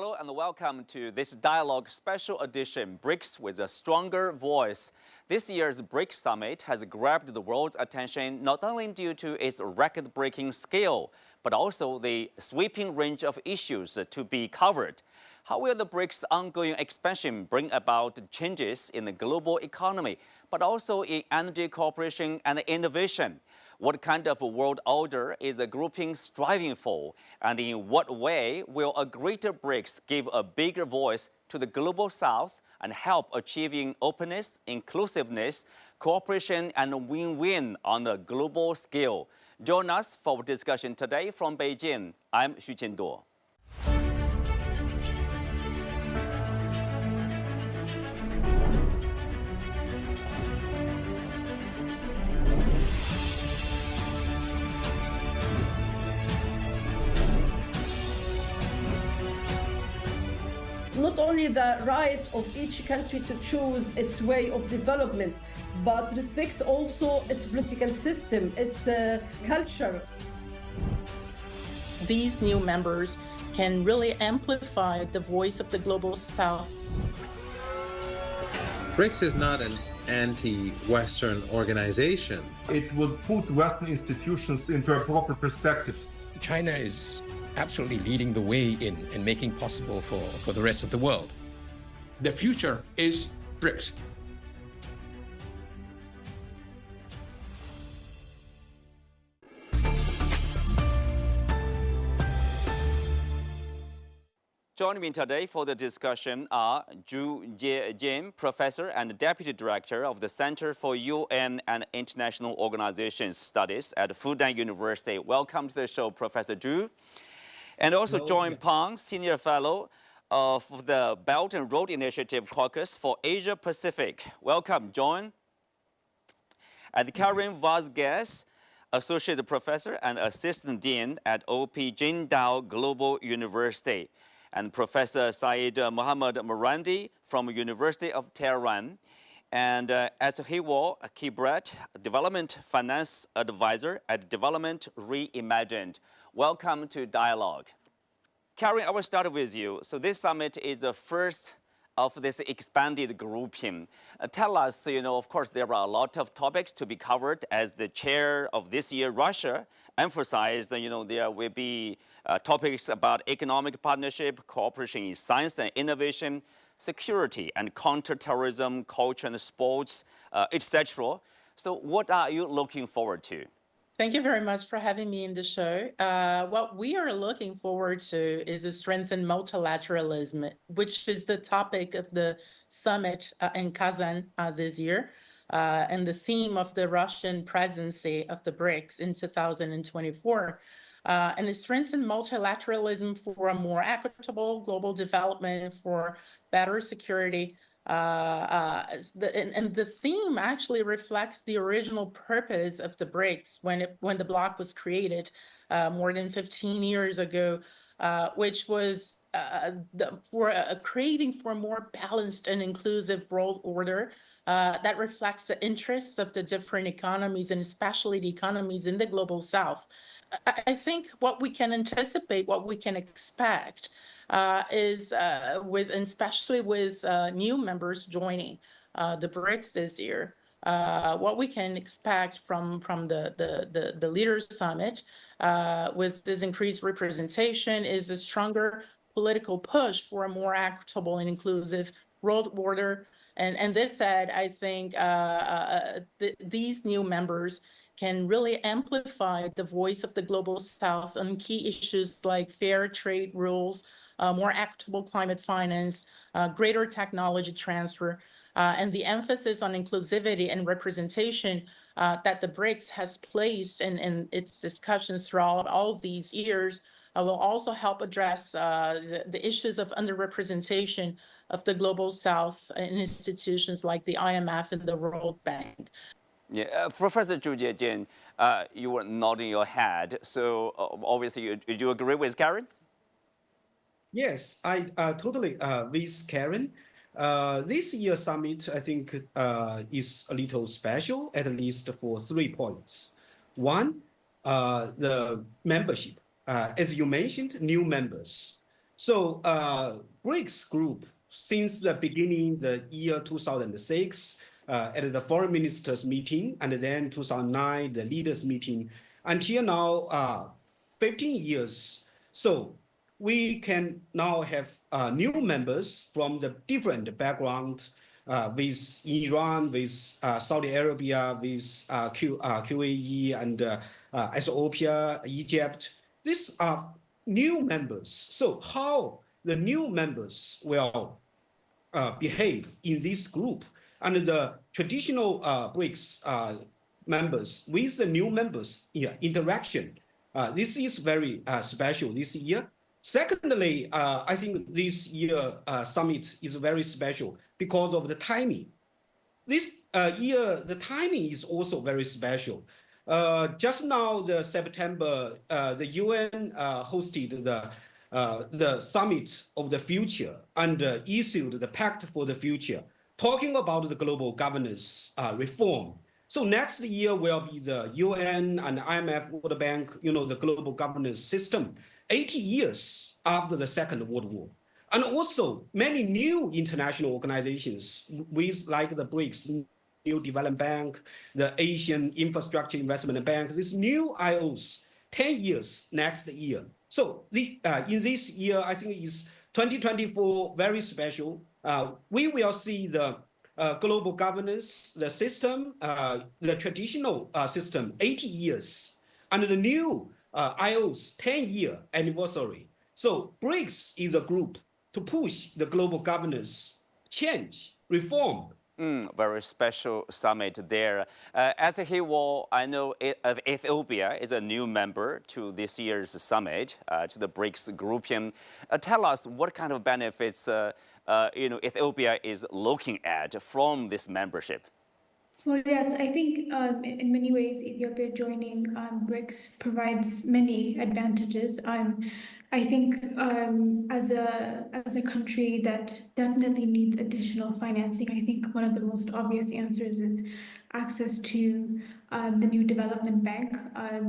Hello and welcome to this dialogue special edition, BRICS with a Stronger Voice. This year's BRICS Summit has grabbed the world's attention not only due to its record-breaking scale, but also the sweeping range of issues to be covered. How will the BRICS' ongoing expansion bring about changes in the global economy, but also in energy cooperation and innovation? What kind of a world order is the grouping striving for? And in what way will a greater BRICS give a bigger voice to the global South and help achieving openness, inclusiveness, cooperation, and win-win on a global scale? Join us for discussion today from Beijing. I'm Xu Qinduo. Not only the right of each country to choose its way of development, but respect also its political system, its culture. These new members can really amplify the voice of the global South. BRICS is not an anti-Western organization. It will put Western institutions into a proper perspective. China is absolutely leading the way in and making possible for the rest of the world. The future is BRICS. Joining me today for the discussion are Zhu Jiejian, Professor and Deputy Director of the Center for UN and International Organizations Studies at Fudan University. Welcome to the show, Professor Zhu. And also John Pang, Senior Fellow of the Belt and Road Initiative Caucus for Asia Pacific. Welcome, John. And Karen Vazquez, Associate Professor and Assistant Dean at OP Jingdao Global University. And Professor Saeed Mohammad Morandi from University of Tehran. And Azhiwal Kibret, Development Finance Advisor at Development Reimagined. Welcome to Dialogue. Karen, I will start with you. So this summit is the first of this expanded grouping. Tell us, of course, there are a lot of topics to be covered. As the chair of this year, Russia emphasized, there will be topics about economic partnership, cooperation in science and innovation, security and counterterrorism, culture and sports, etc. So what are you looking forward to? Thank you very much for having me in the show. What we are looking forward to is a strengthened multilateralism, which is the topic of the summit in Kazan this year, and the theme of the Russian presidency of the BRICS in 2024. And the strengthened multilateralism for a more equitable global development, for better security. And the theme actually reflects the original purpose of the BRICS when the bloc was created more than 15 years ago, which was for a craving for a more balanced and inclusive world order that reflects the interests of the different economies, and especially the economies in the global South. I think what we can anticipate, what we can expect, is especially with new members joining the BRICS this year. What we can expect from the Leaders Summit with this increased representation is a stronger political push for a more equitable and inclusive world order. And this said, I think these new members can really amplify the voice of the global South on key issues like fair trade rules, more equitable climate finance, greater technology transfer, and the emphasis on inclusivity and representation that the BRICS has placed in its discussions throughout all these years will also help address the issues of underrepresentation of the global South in institutions like the IMF and the World Bank. Yeah, Professor Zhu Jiejian, you were nodding your head. So obviously, do you agree with Karen? Yes, I totally with Karen. This year's summit, I think, is a little special, at least for 3 points. One, the membership. As you mentioned, new members. So BRICS group, since the beginning, the year 2006, at the foreign ministers meeting, and then 2009, the leaders meeting, until now, 15 years. So we can now have new members from the different background with Iran, with Saudi Arabia, with QAE, and Ethiopia, Egypt. These are new members. So how the new members will behave in this group and the traditional BRICS members with the new members interaction. This is very special this year. Secondly, I think this year summit is very special because of the timing. This year, the timing is also very special. Just now, the September, the UN hosted the summit of the future and issued the pact for the future, talking about the global governance reform. So next year will be the UN and IMF, World Bank, the global governance system, 80 years after the Second World War. And also many new international organizations with like the BRICS, New Development Bank, the Asian Infrastructure Investment Bank, these new IOs, 10 years next year. So in this year, I think is 2024, very special. We will see the global governance, the system, the traditional system, 80 years, and the new IO's 10-year anniversary. So BRICS is a group to push the global governance, change, reform. Very special summit there. As he will, I know Ethiopia is a new member to this year's summit, to the BRICS grouping. Tell us what kind of benefits Ethiopia is looking at from this membership. Well, yes, I think in many ways Ethiopia joining BRICS provides many advantages. I think as a country that definitely needs additional financing, I think one of the most obvious answers is access to the new development bank.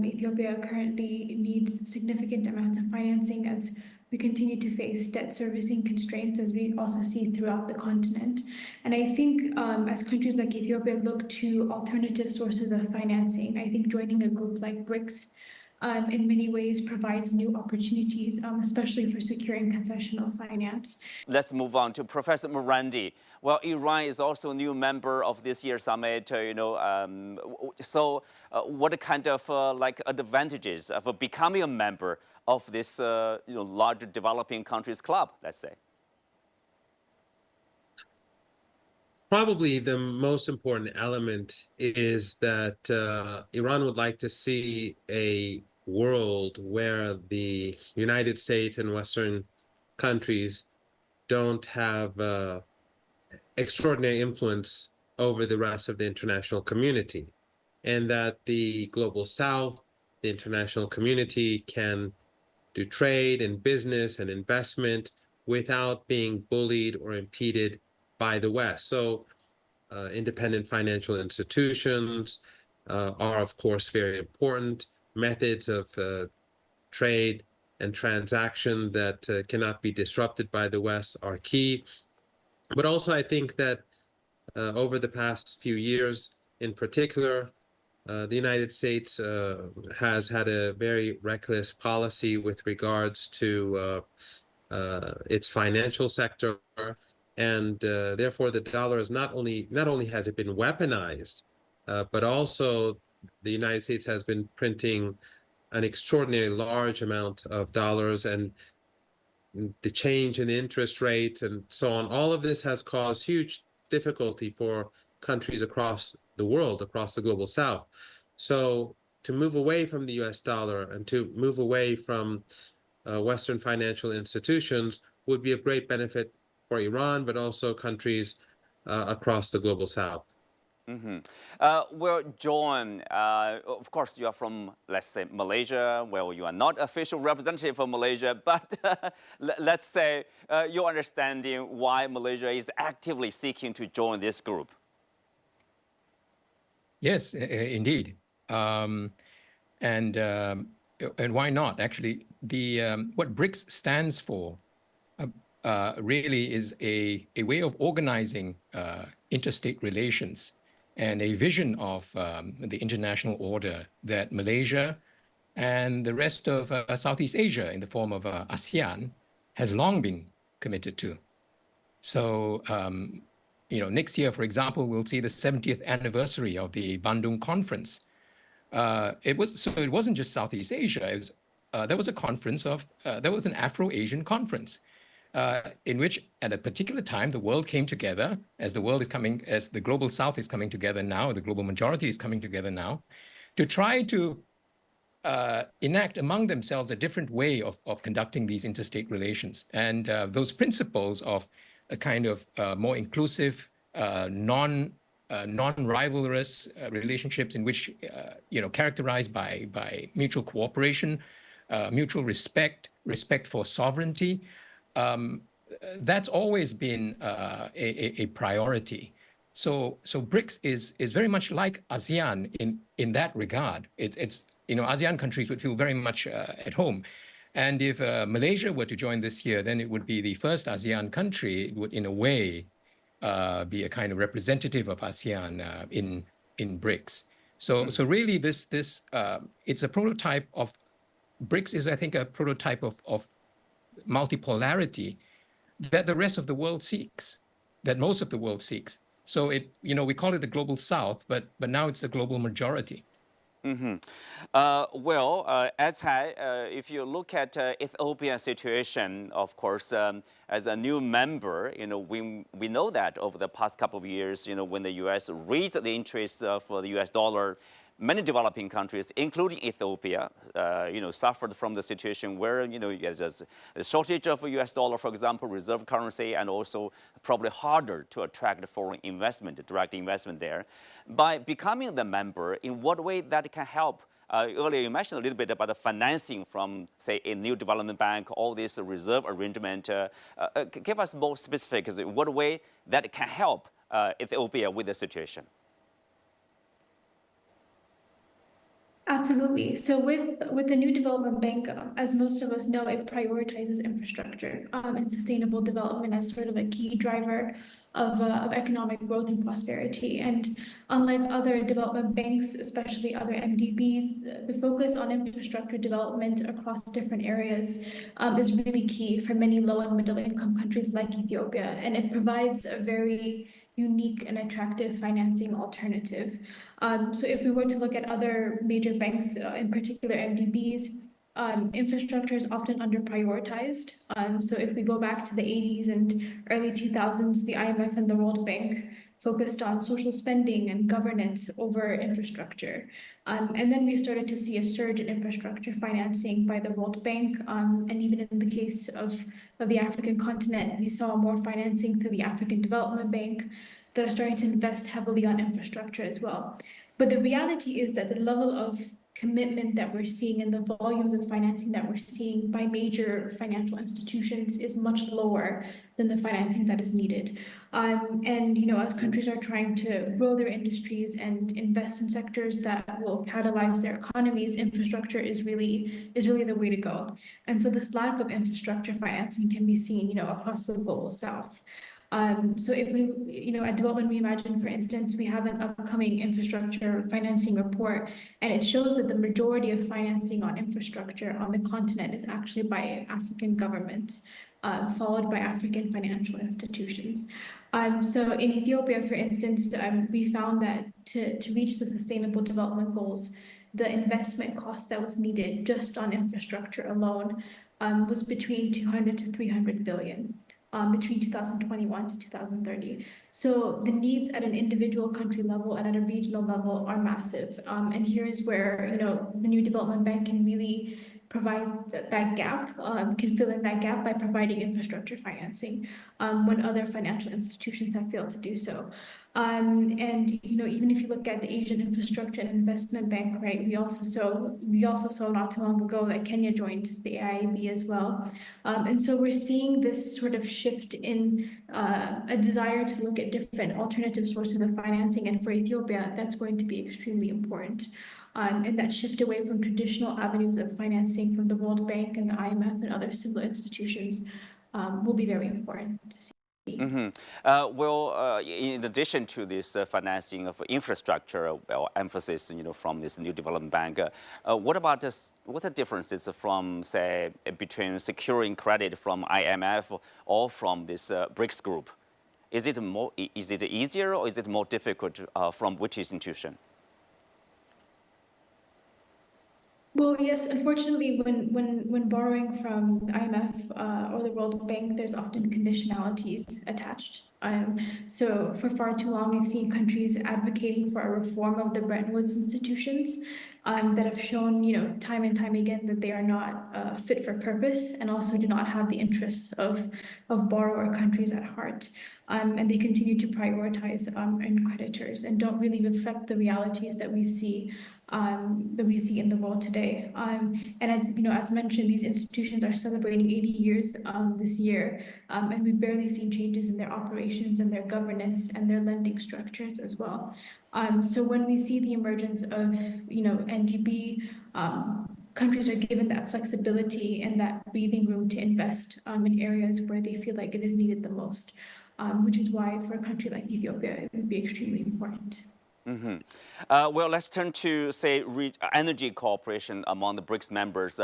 Ethiopia currently needs significant amounts of financing as we continue to face debt servicing constraints, as we also see throughout the continent. And I think as countries like Ethiopia look to alternative sources of financing, I think joining a group like BRICS in many ways provides new opportunities, especially for securing concessional finance. Let's move on to Professor Morandi. Well, Iran is also a new member of this year's summit, so what kind of advantages of becoming a member of this larger developing countries club, let's say? Probably the most important element is that Iran would like to see a world where the United States and Western countries don't have extraordinary influence over the rest of the international community, and that the global South, the international community, can do trade and business and investment without being bullied or impeded by the West. So independent financial institutions are, of course, very important. Methods of trade and transaction that cannot be disrupted by the West are key. But also, I think that over the past few years, in particular, the United States has had a very reckless policy with regards to its financial sector, and therefore the dollar is not only has it been weaponized, but also the United States has been printing an extraordinarily large amount of dollars, and the change in interest rates and so on. All of this has caused huge difficulty for countries across the world, across the global South. So to move away from the US dollar and to move away from Western financial institutions would be of great benefit for Iran, but also countries across the global South. Mm-hmm. Well, John, of course, you are from, let's say, Malaysia. Well, you are not official representative of Malaysia, but let's say your understanding why Malaysia is actively seeking to join this group. Yes, indeed. And why not? Actually, what BRICS stands for really is a way of organizing interstate relations and a vision of the international order that Malaysia and the rest of Southeast Asia in the form of ASEAN has long been committed to. So, next year, for example, we'll see the 70th anniversary of the Bandung Conference. It wasn't just Southeast Asia. There was a conference there was an Afro-Asian conference in which, at a particular time, the world came together as the global South is coming together now, the global majority is coming together now, to try to enact among themselves a different way of conducting these interstate relations. And those principles of a kind of more inclusive, non-rivalrous relationships in which, characterized by mutual cooperation, mutual respect for sovereignty, that's always been a priority. So BRICS is very much like ASEAN in that regard. It's ASEAN countries would feel very much at home. And if Malaysia were to join this year, then it would be the first ASEAN country. It would, in a way, be a kind of representative of ASEAN in BRICS. So really, this it's a prototype of BRICS is, I think, a prototype of multipolarity that the rest of the world seeks, that most of the world seeks. So we call it the global South, but now it's the global majority. Mm-hmm. If you look at Ethiopia's situation, of course, as a new member, we know that over the past couple of years, when the U.S. raised the interest for the U.S. dollar, many developing countries, including Ethiopia, suffered from the situation where, there's a shortage of U.S. dollar, for example, reserve currency, and also probably harder to attract foreign investment, direct investment there. By becoming the member, in what way that can help? Earlier you mentioned a little bit about the financing from, say, a new development bank, all this reserve arrangement. Give us more specifics, what way that can help Ethiopia with the situation? Absolutely. So with the new development bank, as most of us know, it prioritizes infrastructure and sustainable development as sort of a key driver of economic growth and prosperity. And unlike other development banks, especially other MDBs, the focus on infrastructure development across different areas is really key for many low and middle income countries like Ethiopia. And it provides a very unique and attractive financing alternative. So if we were to look at other major banks, in particular MDBs, infrastructure is often under-prioritized. So if we go back to the 80s and early 2000s, the IMF and the World Bank focused on social spending and governance over infrastructure. And then we started to see a surge in infrastructure financing by the World Bank. And even in the case of the African continent, we saw more financing through the African Development Bank that are starting to invest heavily on infrastructure as well. But the reality is that the level of commitment that we're seeing and the volumes of financing that we're seeing by major financial institutions is much lower than the financing that is needed. And as countries are trying to grow their industries and invest in sectors that will catalyze their economies, infrastructure is really the way to go. And so this lack of infrastructure financing can be seen, across the global South. So if we, at Development Reimagined, for instance, we have an upcoming infrastructure financing report, and it shows that the majority of financing on infrastructure on the continent is actually by African governments, followed by African financial institutions. So in Ethiopia, for instance, we found that to reach the Sustainable Development Goals, the investment cost that was needed just on infrastructure alone was between 200 to 300 billion. Between 2021 to 2030. So the needs at an individual country level and at a regional level are massive. And here's where, the new development bank can really provide that gap, can fill in that gap by providing infrastructure financing when other financial institutions have failed to do so. And even if you look at the Asian Infrastructure and Investment Bank, right, we also saw not too long ago that Kenya joined the AIIB as well. And so we're seeing this sort of shift in a desire to look at different alternative sources of financing, and for Ethiopia, that's going to be extremely important. And that shift away from traditional avenues of financing from the World Bank and the IMF and other similar institutions will be very important to see. In addition to this financing of infrastructure or emphasis, from this new development bank, what about this? What are the differences from, say, between securing credit from IMF or from this BRICS group? Is it easier or is it more difficult from which institution? Well, yes, unfortunately, when borrowing from the IMF or the World Bank, there's often conditionalities attached. So for far too long, we've seen countries advocating for a reform of the Bretton Woods institutions that have shown, time and time again that they are not fit for purpose and also do not have the interests of borrower countries at heart. And they continue to prioritize end creditors and don't really reflect the realities that we see in the world today. And as mentioned, these institutions are celebrating 80 years this year, and we've barely seen changes in their operations and their governance and their lending structures as well. So when we see the emergence of NDB, countries are given that flexibility and that breathing room to invest in areas where they feel like it is needed the most, which is why for a country like Ethiopia, it would be extremely important. Well, let's turn to, say, energy cooperation among the BRICS members.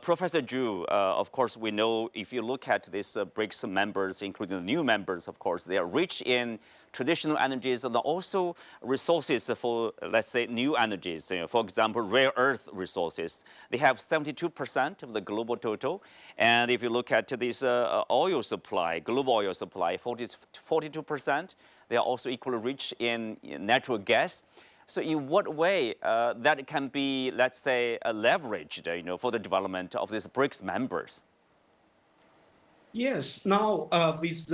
Professor Zhu, of course, we know if you look at these BRICS members, including the new members, of course, they are rich in traditional energies and also resources for, let's say, new energies. For example, rare earth resources. They have 72% of the global total. And if you look at this oil supply, global oil supply, 42%. They are also equally rich in natural gas. So in what way that can be, let's say, leveraged, for the development of these BRICS members? Yes, now with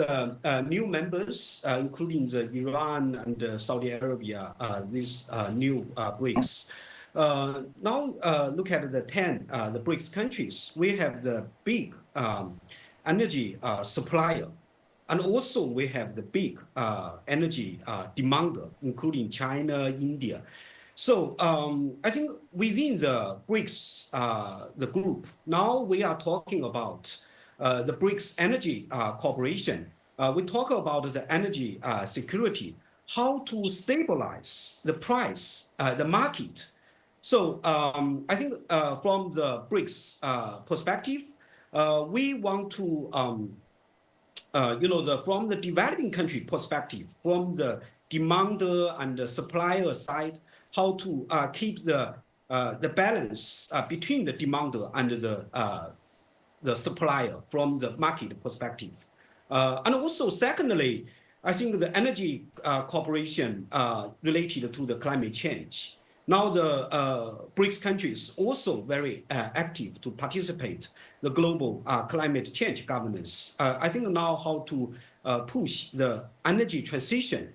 new members, including the Iran and Saudi Arabia, these new BRICS. Now look at the 10, the BRICS countries. We have the big energy supplier. And also we have the big energy demander, including China, India. So I think within the BRICS, the group, now we are talking about the BRICS energy cooperation. We talk about the energy security, how to stabilize the price, the market. So I think from the BRICS perspective, we want to from the developing country perspective, from the demander and the supplier side, how to keep the balance between the demander and the supplier from the market perspective. And also, secondly, I think the energy cooperation related to the climate change. Now the BRICS countries also very active to participate the global climate change governance. I think now how to push the energy transition.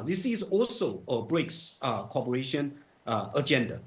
This is also a BRICS cooperation agenda.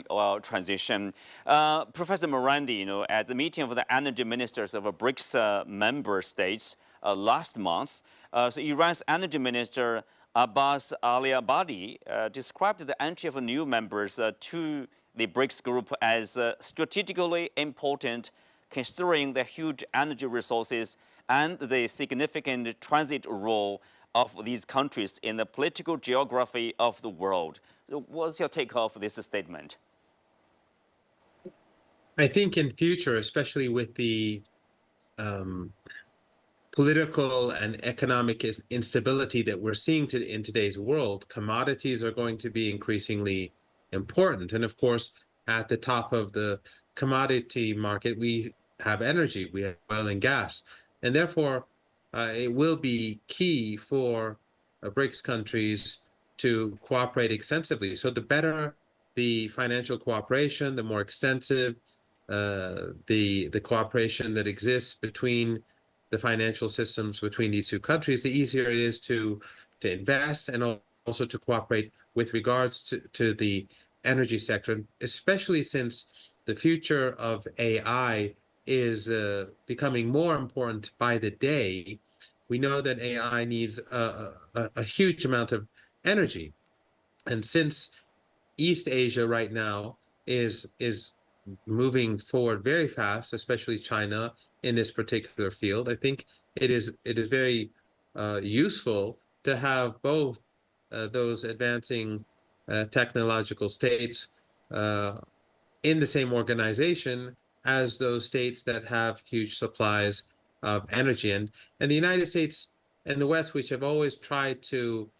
Well, transition. Professor Morandi, at the meeting of the energy ministers of BRICS member states last month, so Iran's energy minister Abbas Ali-Abadi described the entry of new members to the BRICS group as strategically important, considering the huge energy resources and the significant transit role of these countries in the political geography of the world. What's your take of this statement? I think in future, especially with the political and economic instability that we're seeing in today's world, commodities are going to be increasingly important. And of course, at the top of the commodity market, we have energy, we have oil and gas. And therefore, it will be key for BRICS countries to cooperate extensively. So the better the financial cooperation, the more extensive the cooperation that exists between the financial systems between these two countries, the easier it is to invest and also to cooperate with regards to the energy sector, especially since the future of AI is becoming more important by the day. We know that AI needs a huge amount of energy. And since East Asia right now is moving forward very fast, especially China in this particular field. I think it is very useful to have both those advancing technological states in the same organization as those states that have huge supplies of energy. And the United States and the West, which have always tried to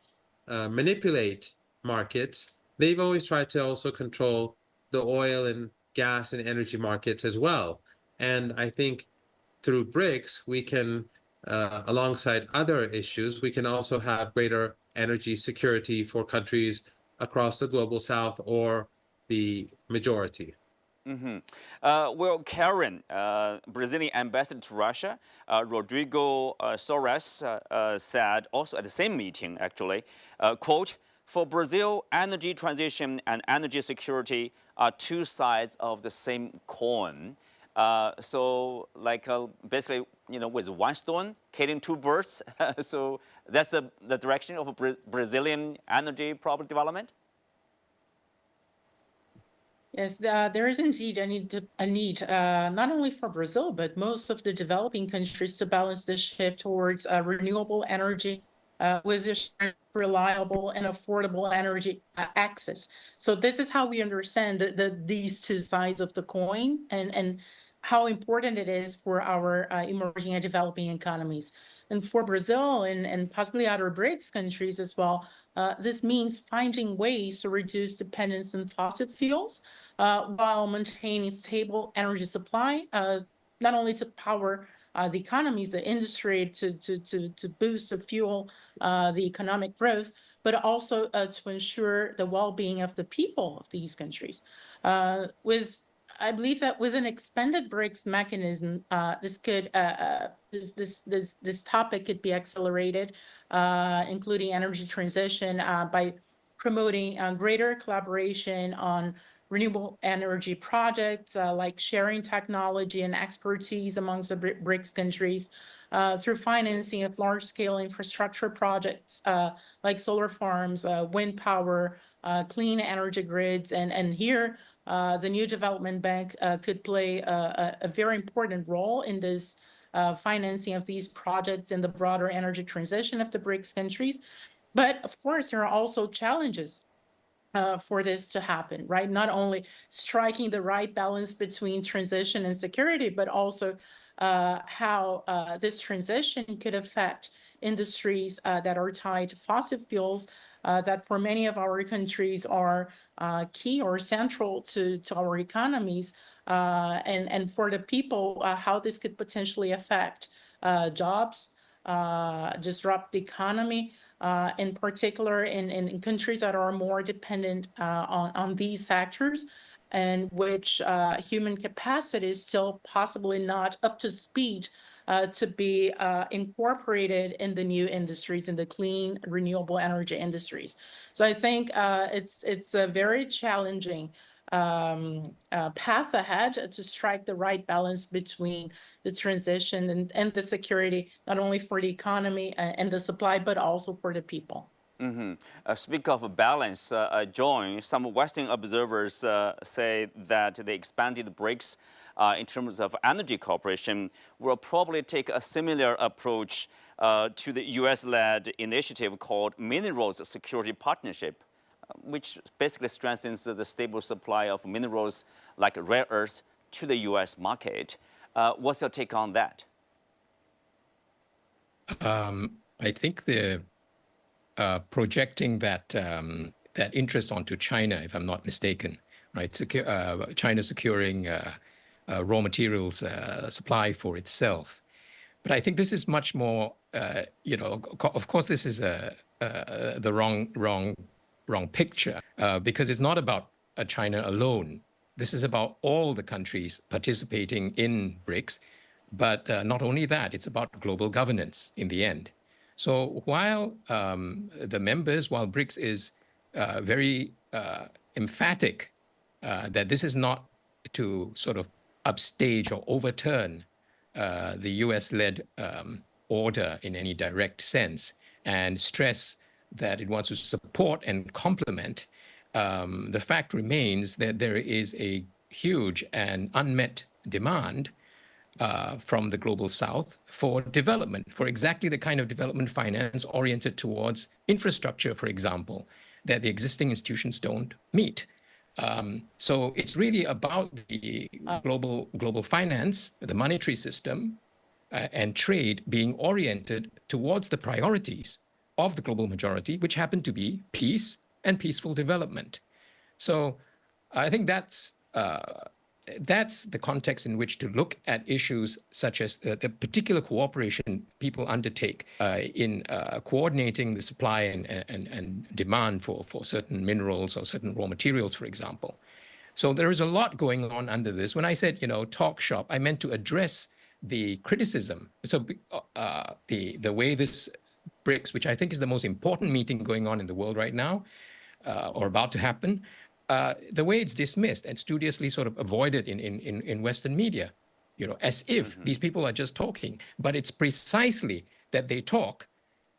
manipulate markets, they've always tried to also control the oil and gas and energy markets as well. And I think through BRICS, we can, alongside other issues, we can also have greater energy security for countries across the global south or the majority. Well, Karen, Brazilian ambassador to Russia, Rodrigo Soares, said also at the same meeting, actually, quote, "For Brazil, energy transition and energy security are two sides of the same coin." So, like, basically, you know, with one stone, killing two birds. So that's the direction of Brazilian energy problem development? Yes, there is indeed a need not only for Brazil, but most of the developing countries to balance the shift towards renewable energy with reliable and affordable energy access. So this is how we understand these two sides of the coin and how important it is for our emerging and developing economies. And for Brazil and possibly other BRICS countries as well, this means finding ways to reduce dependence on fossil fuels while maintaining stable energy supply, not only to power the economies, the industry, to boost, to fuel the economic growth, but also to ensure the well-being of the people of these countries. I believe that with an expanded BRICS mechanism, this topic could be accelerated, including energy transition by promoting greater collaboration on renewable energy projects, like sharing technology and expertise amongst the BRICS countries, through financing of large-scale infrastructure projects like solar farms, wind power, clean energy grids, and here the new development bank could play a very important role in this financing of these projects in the broader energy transition of the BRICS countries. But of course, there are also challenges for this to happen, right? Not only striking the right balance between transition and security, but also how this transition could affect industries that are tied to fossil fuels that for many of our countries are key or central to our economies, and for the people, how this could potentially affect jobs, disrupt the economy, in particular in countries that are more dependent on these sectors, and which human capacity is still possibly not up to speed to be incorporated in the new industries, in the clean, renewable energy industries. So I think it's a very challenging path ahead to strike the right balance between the transition and the security, not only for the economy and the supply, but also for the people. Speak of balance, John, some Western observers say that the expanded BRICS in terms of energy cooperation will probably take a similar approach to the US-led initiative called Minerals Security Partnership, which basically strengthens the stable supply of minerals like rare earths to the US market. What's your take on that? I think the projecting that that interest onto China, if I'm not mistaken, right? China securing raw materials supply for itself. But I think this is much more, you know, of course, this is the wrong picture because it's not about China alone. This is about all the countries participating in BRICS. But not only that, it's about global governance in the end. So while the members, while BRICS is very emphatic that this is not to sort of upstage or overturn the US-led order in any direct sense, and stress that it wants to support and complement, the fact remains that there is a huge and unmet demand from the global south for development, for exactly the kind of development finance oriented towards infrastructure, for example, that the existing institutions don't meet. So it's really about the global finance, the monetary system, and trade being oriented towards the priorities of the global majority, which happen to be peace and peaceful development. So I think that's the context in which to look at issues such as the particular cooperation people undertake in coordinating the supply and demand for certain minerals or certain raw materials, for example. So there is a lot going on under this. When I said, talk shop, I meant to address the criticism. So the way this BRICS, which I think is the most important meeting going on in the world right now, or about to happen, the way it's dismissed and studiously sort of avoided in Western media, as if these people are just talking. But it's precisely that they talk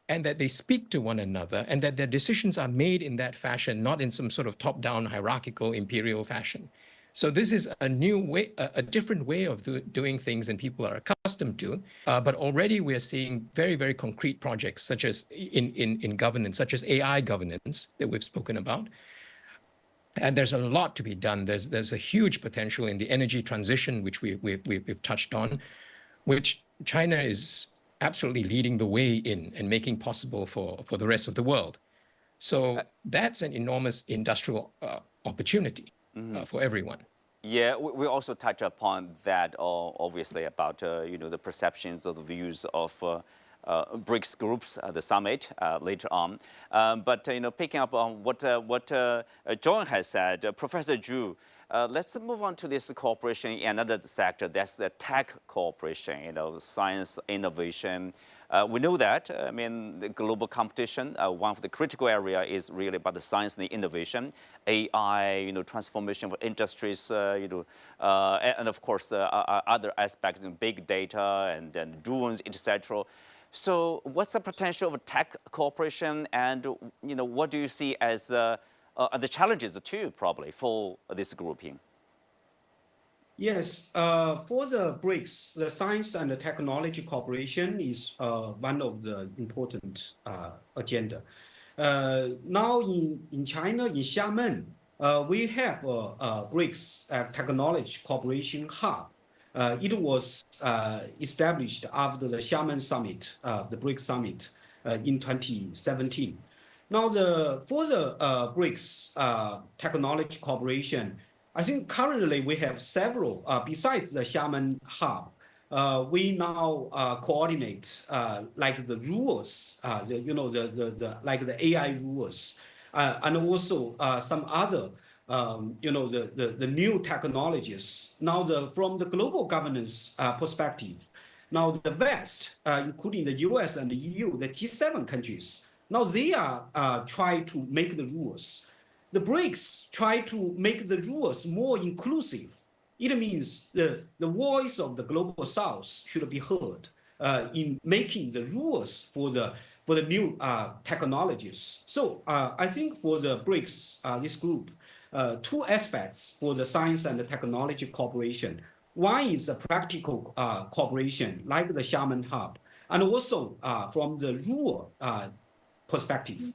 and that they speak to one another and that their decisions are made in that fashion, not in some sort of top-down hierarchical imperial fashion. So this is a new way, a different way of doing things than people are accustomed to. But already we are seeing very, very concrete projects, such as in governance, such as AI governance that we've spoken about. And there's a lot to be done. There's a huge potential in the energy transition, which we've touched on, which China is absolutely leading the way in and making possible for the rest of the world. So that's an enormous industrial opportunity for everyone. Yeah, we also touch upon that, obviously, about the perceptions of the views of BRICS groups, the summit later on. But picking up on what John has said, Professor Zhu, let's move on to this cooperation in another sector. That's the tech cooperation. Science, innovation. We know that, the global competition, one of the critical area is really about the science and the innovation, AI, transformation of industries, and of course, other aspects in big data and drones, etc. So what's the potential of tech cooperation, and what do you see as the challenges too, probably, for this grouping? Yes, for the BRICS, the science and the technology cooperation is one of the important agenda. Now in China, in Xiamen, we have a BRICS technology cooperation hub. It was established after the Xiamen summit, the BRICS summit in 2017. Now for the BRICS technology cooperation, I think currently we have several, besides the Xiamen hub, we now coordinate like the rules, like the AI rules, and also some other, the new technologies. Now from the global governance perspective, now the West, including the US and the EU, the G7 countries, now they are trying to make the rules. The BRICS try to make the rules more inclusive. It means the voice of the global South should be heard in making the rules for the new technologies. So I think for the BRICS, this group, two aspects for the science and the technology cooperation. One is the practical cooperation, like the Xiamen Hub, and also from the rural perspective.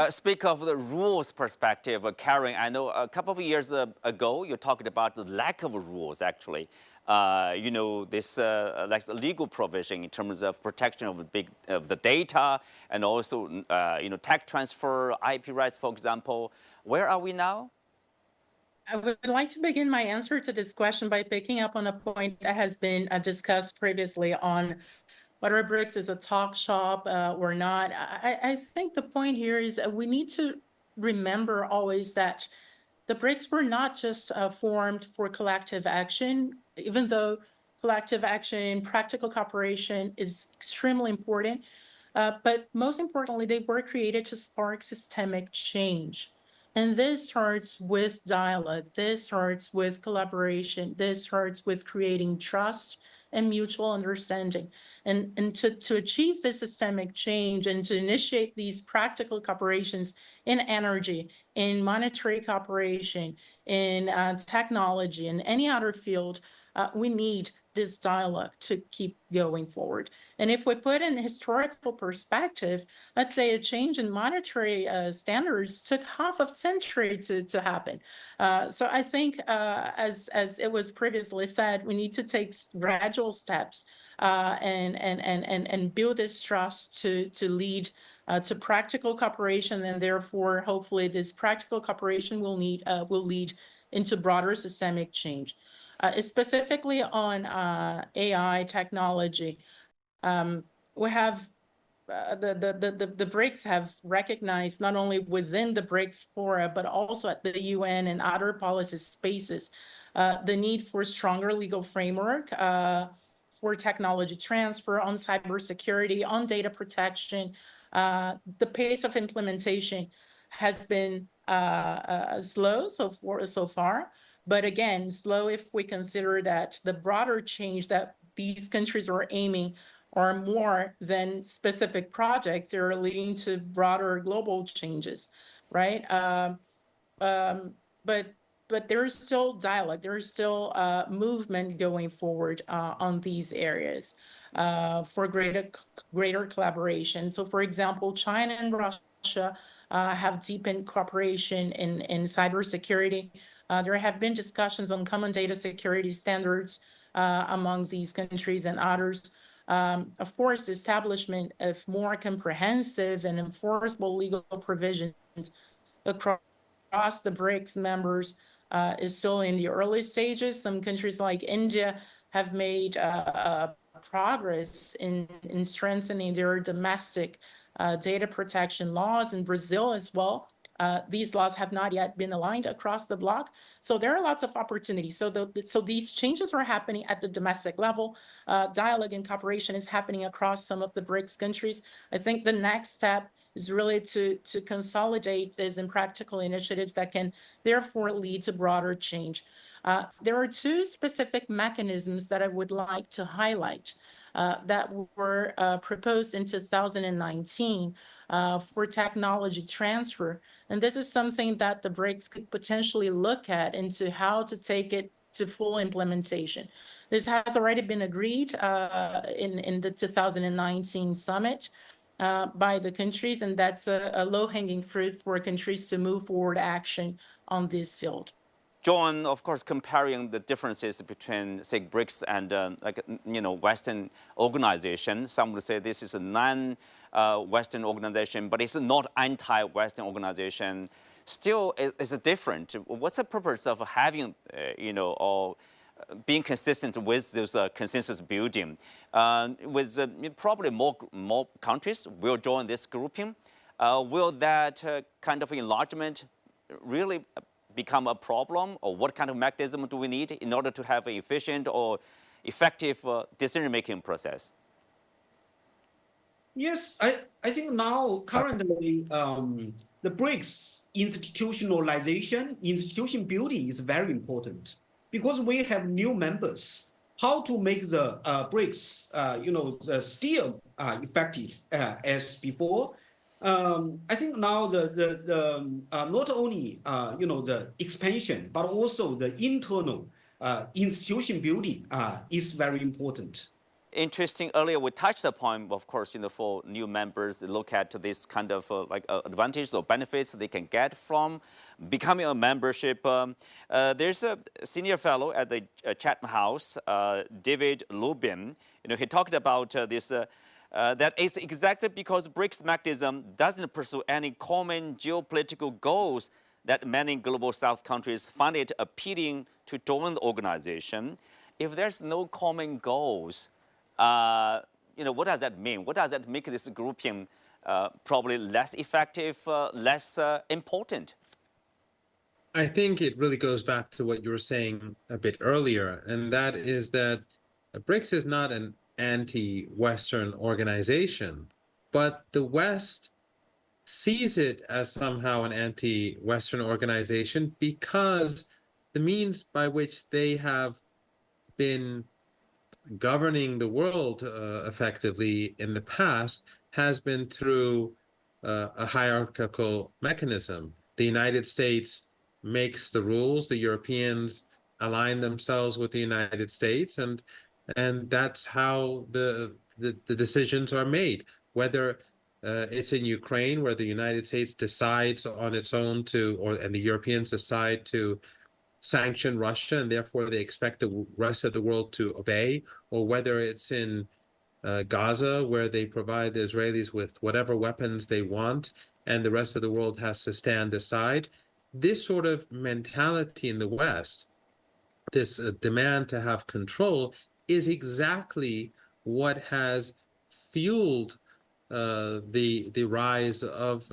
Speak of the rules perspective, Karen, I know a couple of years ago, you talked about the lack of rules, actually. This like the legal provision in terms of protection of the data and also, tech transfer, IP rights, for example. Where are we now? I would like to begin my answer to this question by picking up on a point that has been discussed previously on whether BRICS is a talk shop or not. I think the point here is that we need to remember always that the BRICS were not just formed for collective action, even though collective action, practical cooperation is extremely important. But most importantly, they were created to spark systemic change. And this starts with dialogue. This starts with collaboration. This starts with creating trust and mutual understanding. And to achieve this systemic change and to initiate these practical cooperations in energy, in monetary cooperation, in technology, and any other field, we need this dialogue to keep going forward. And if we put in historical perspective, let's say a change in monetary standards took half a century to happen. So I think, as it was previously said, we need to take gradual steps and build this trust to lead to practical cooperation, and therefore, hopefully, this practical cooperation will lead into broader systemic change. Specifically on AI technology, we have the BRICS have recognized not only within the BRICS fora, but also at the UN and other policy spaces, the need for stronger legal framework for technology transfer, on cybersecurity, on data protection. The pace of implementation has been slow so far, but again, slow if we consider that the broader change that these countries are aiming are more than specific projects. They're leading to broader global changes, right? But there's still dialogue. There's still movement going forward on these areas for greater collaboration. So, for example, China and Russia have deepened cooperation in cybersecurity. There have been discussions on common data security standards among these countries and others. Of course, establishment of more comprehensive and enforceable legal provisions across the BRICS members is still in the early stages. Some countries like India have made progress in strengthening their domestic data protection laws, in Brazil as well. These laws have not yet been aligned across the bloc. So there are lots of opportunities. So these changes are happening at the domestic level. Dialogue and cooperation is happening across some of the BRICS countries. I think the next step is really to consolidate this in practical initiatives that can therefore lead to broader change. There are two specific mechanisms that I would like to highlight that were proposed in 2019 for technology transfer. And this is something that the BRICS could potentially look at into how to take it to full implementation. This has already been agreed in the 2019 summit by the countries, and that's a low-hanging fruit for countries to move forward action on this field. John, of course, comparing the differences between, say, BRICS and Western organization, some would say this is a non-Western organization, but it's not anti-Western organization. Still, it's different. What's the purpose of having, or being consistent with this consensus building? With probably more countries will join this grouping. Will that kind of enlargement really become a problem, or what kind of mechanism do we need in order to have an efficient or effective decision-making process? Yes, I think now currently the BRICS institution building is very important because we have new members. How to make the BRICS, still effective as before? I think now the not only the expansion but also the internal institution building is very important. Interesting. Earlier we touched upon, of course, for new members, look at this kind of advantages or benefits they can get from becoming a membership. There's a senior fellow at the Chatham House, David Lubin. He talked about this. That is exactly because BRICS mechanism doesn't pursue any common geopolitical goals that many global South countries find it appealing to join the organization. If there's no common goals, what does that mean? What does that make this grouping probably less effective, less important? I think it really goes back to what you were saying a bit earlier, and that is that BRICS is not an anti-Western organization, but the West sees it as somehow an anti-Western organization because the means by which they have been governing the world effectively in the past has been through a hierarchical mechanism. The United States makes the rules, the Europeans align themselves with the United States, and that's how the decisions are made. Whether it's in Ukraine, where the United States decides on its own and the Europeans decide to sanction Russia, and therefore they expect the rest of the world to obey, or whether it's in Gaza, where they provide the Israelis with whatever weapons they want, and the rest of the world has to stand aside. This sort of mentality in the West, this demand to have control, is exactly what has fueled the rise of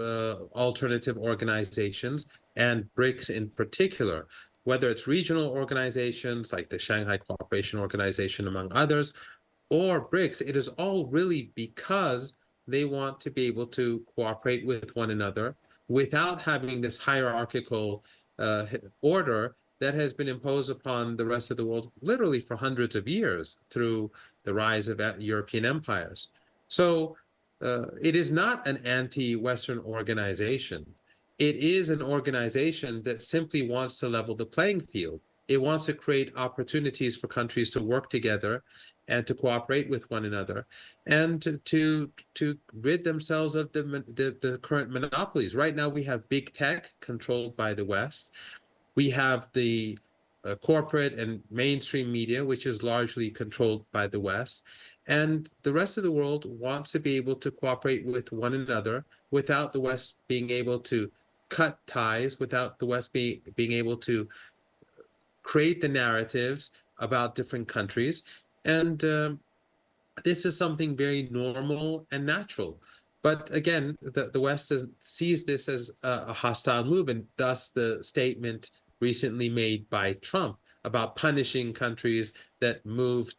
alternative organizations, and BRICS in particular, whether it's regional organizations like the Shanghai Cooperation Organization, among others, or BRICS. It is all really because they want to be able to cooperate with one another without having this hierarchical order that has been imposed upon the rest of the world literally for hundreds of years through the rise of European empires. So it is not an anti-Western organization. It is an organization that simply wants to level the playing field. It wants to create opportunities for countries to work together and to cooperate with one another, and to rid themselves of the current monopolies. Right now, we have big tech controlled by the West. We have the corporate and mainstream media, which is largely controlled by the West. And the rest of the world wants to be able to cooperate with one another without the West being able to cut ties, without the West being able to create the narratives about different countries. And this is something very normal and natural. But again, the West sees this as a hostile move, and thus the statement recently made by Trump about punishing countries that move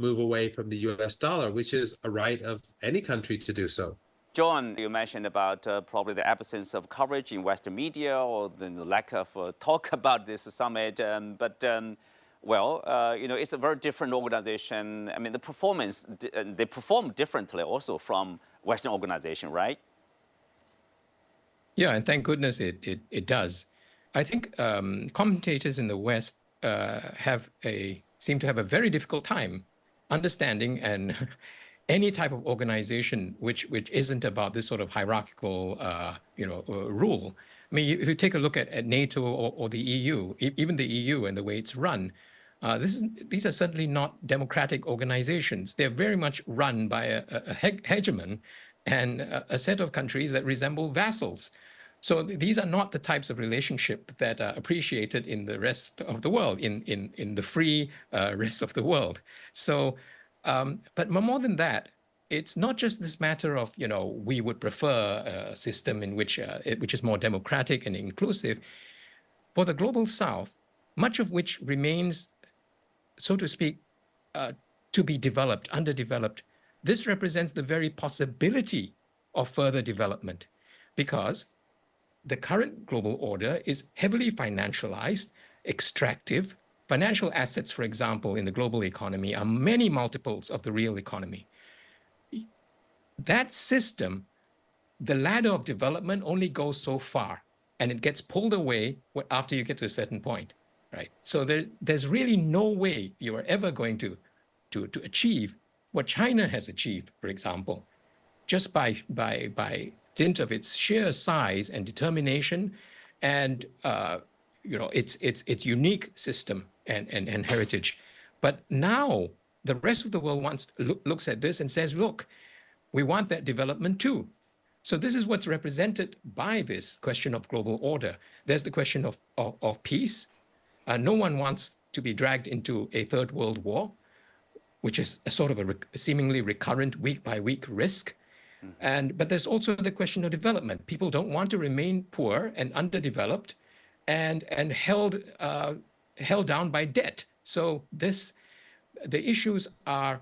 away from the US dollar, which is a right of any country to do so. John, you mentioned about probably the absence of coverage in Western media, or the lack of talk about this summit. Well, you know, it's a very different organization. I mean, the performance, they perform differently also from Western organization, right? Yeah, and thank goodness it does. I think commentators in the West seem to have a very difficult time understanding and any type of organization which isn't about this sort of hierarchical rule. I mean, if you take a look at NATO or the EU, even the EU and the way it's run, these are certainly not democratic organizations. They're very much run by a hegemon and a set of countries that resemble vassals. So these are not the types of relationship that are appreciated in the rest of the world, in the free rest of the world. So, but more than that, it's not just this matter of, you know, we would prefer a system in which is more democratic and inclusive. For the global South, much of which remains, so to speak, to be developed, underdeveloped, this represents the very possibility of further development, because the current global order is heavily financialized, extractive. Financial assets, for example, in the global economy are many multiples of the real economy. That system, the ladder of development only goes so far, and it gets pulled away after you get to a certain point, right? So there's really no way you are ever going to achieve what China has achieved, for example, just by dint of its sheer size and determination, and its unique system and heritage. But now the rest of the world looks at this and says, look, we want that development too. So this is what's represented by this question of global order. There's the question of peace. No one wants to be dragged into a third world war, which is a sort of a seemingly recurrent week-by-week risk. But there's also the question of development. People don't want to remain poor and underdeveloped and held down by debt. So the issues are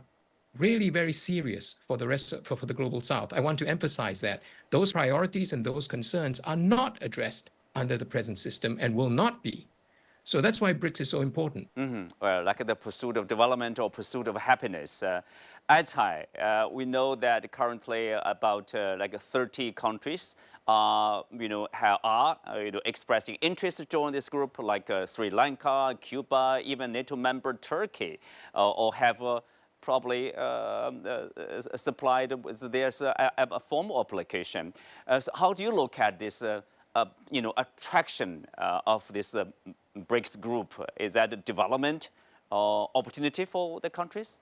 really very serious for the rest for the global South. I want to emphasize that those priorities and those concerns are not addressed under the present system and will not be. So that's why BRICS is so important. Well, like the pursuit of development or pursuit of happiness. Atai, we know that currently about like 30 countries are expressing interest to join this group, like Sri Lanka, Cuba, even NATO member Turkey, or have probably supplied there's a formal application. So how do you look at this attraction of this BRICS group? Is that a development opportunity for the countries?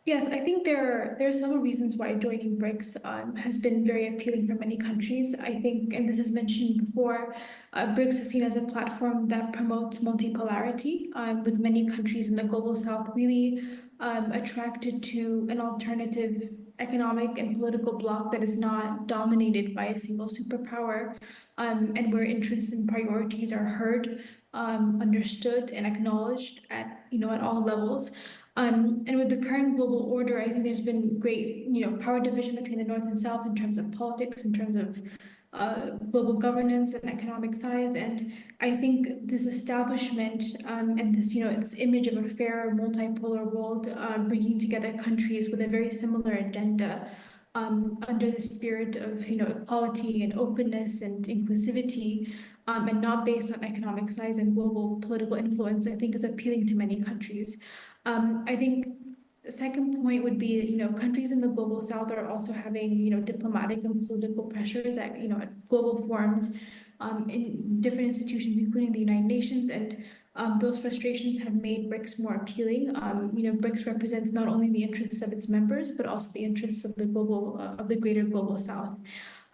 Yes, I think there are several reasons why joining BRICS has been very appealing for many countries. I think, and this is mentioned before, BRICS is seen as a platform that promotes multipolarity, with many countries in the global South really attracted to an alternative economic and political bloc that is not dominated by a single superpower, and where interests and priorities are heard, understood, and acknowledged at all levels. And with the current global order, I think there's been great, power division between the North and South in terms of politics, in terms of global governance and economic size. And I think this establishment and this, this image of a fair multipolar world, bringing together countries with a very similar agenda under the spirit of, equality and openness and inclusivity, and not based on economic size and global political influence, I think is appealing to many countries. I think the second point would be, countries in the global South are also having, diplomatic and political pressures at, at global forums, in different institutions, including the United Nations, and those frustrations have made BRICS more appealing. BRICS represents not only the interests of its members, but also the interests of the greater global South.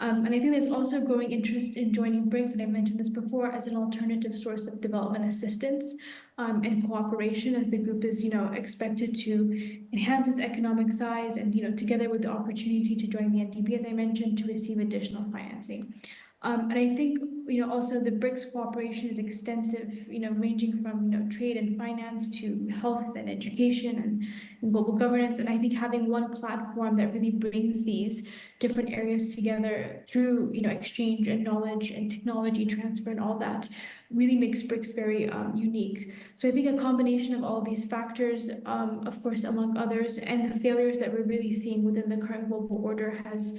And I think there's also growing interest in joining BRICS, and I mentioned this before, as an alternative source of development assistance and cooperation, as the group is, expected to enhance its economic size and, together with the opportunity to join the NDP, as I mentioned, to receive additional financing. And I think, also the BRICS cooperation is extensive, ranging from, trade and finance to health and education and global governance. And I think having one platform that really brings these different areas together through, exchange and knowledge and technology transfer and all that really makes BRICS very unique. So I think a combination of all of these factors, of course, among others, and the failures that we're really seeing within the current global order has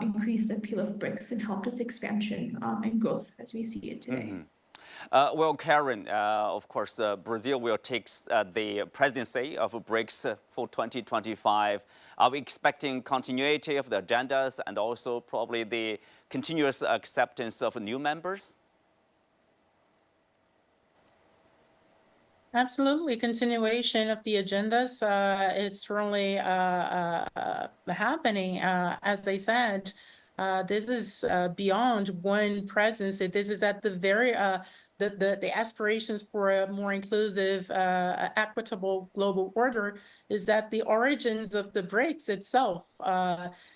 increased the appeal of BRICS and helped its expansion and growth as we see it today. Well, Karen, of course, Brazil will take the presidency of BRICS for 2025. Are we expecting continuity of the agendas and also probably the continuous acceptance of new members? Absolutely, continuation of the agendas is certainly happening. As I said, this is beyond one presidency. This is at the very the aspirations for a more inclusive, equitable global order is at the origins of the BRICS itself.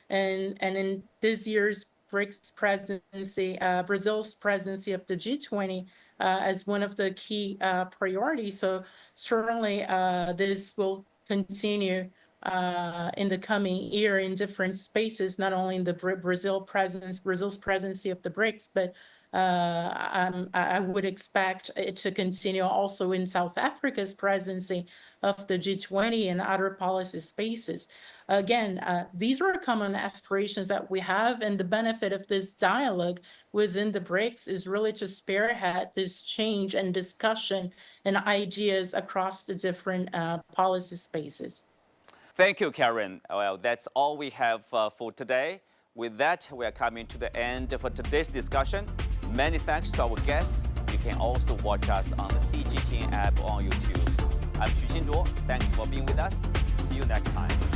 And in this year's BRICS presidency, Brazil's presidency of the G20. As one of the key priorities. So certainly this will continue in the coming year in different spaces, not only in the Brazil's presidency of the BRICS, but I would expect it to continue also in South Africa's presidency of the G20 and other policy spaces. Again, these are common aspirations that we have, and the benefit of this dialogue within the BRICS is really to spearhead this change and discussion and ideas across the different policy spaces. Thank you, Karen. Well, that's all we have for today. With that, we are coming to the end of today's discussion. Many thanks to our guests. You can also watch us on the CGTN app on YouTube. I'm Xu Qinduo. Thanks for being with us. See you next time.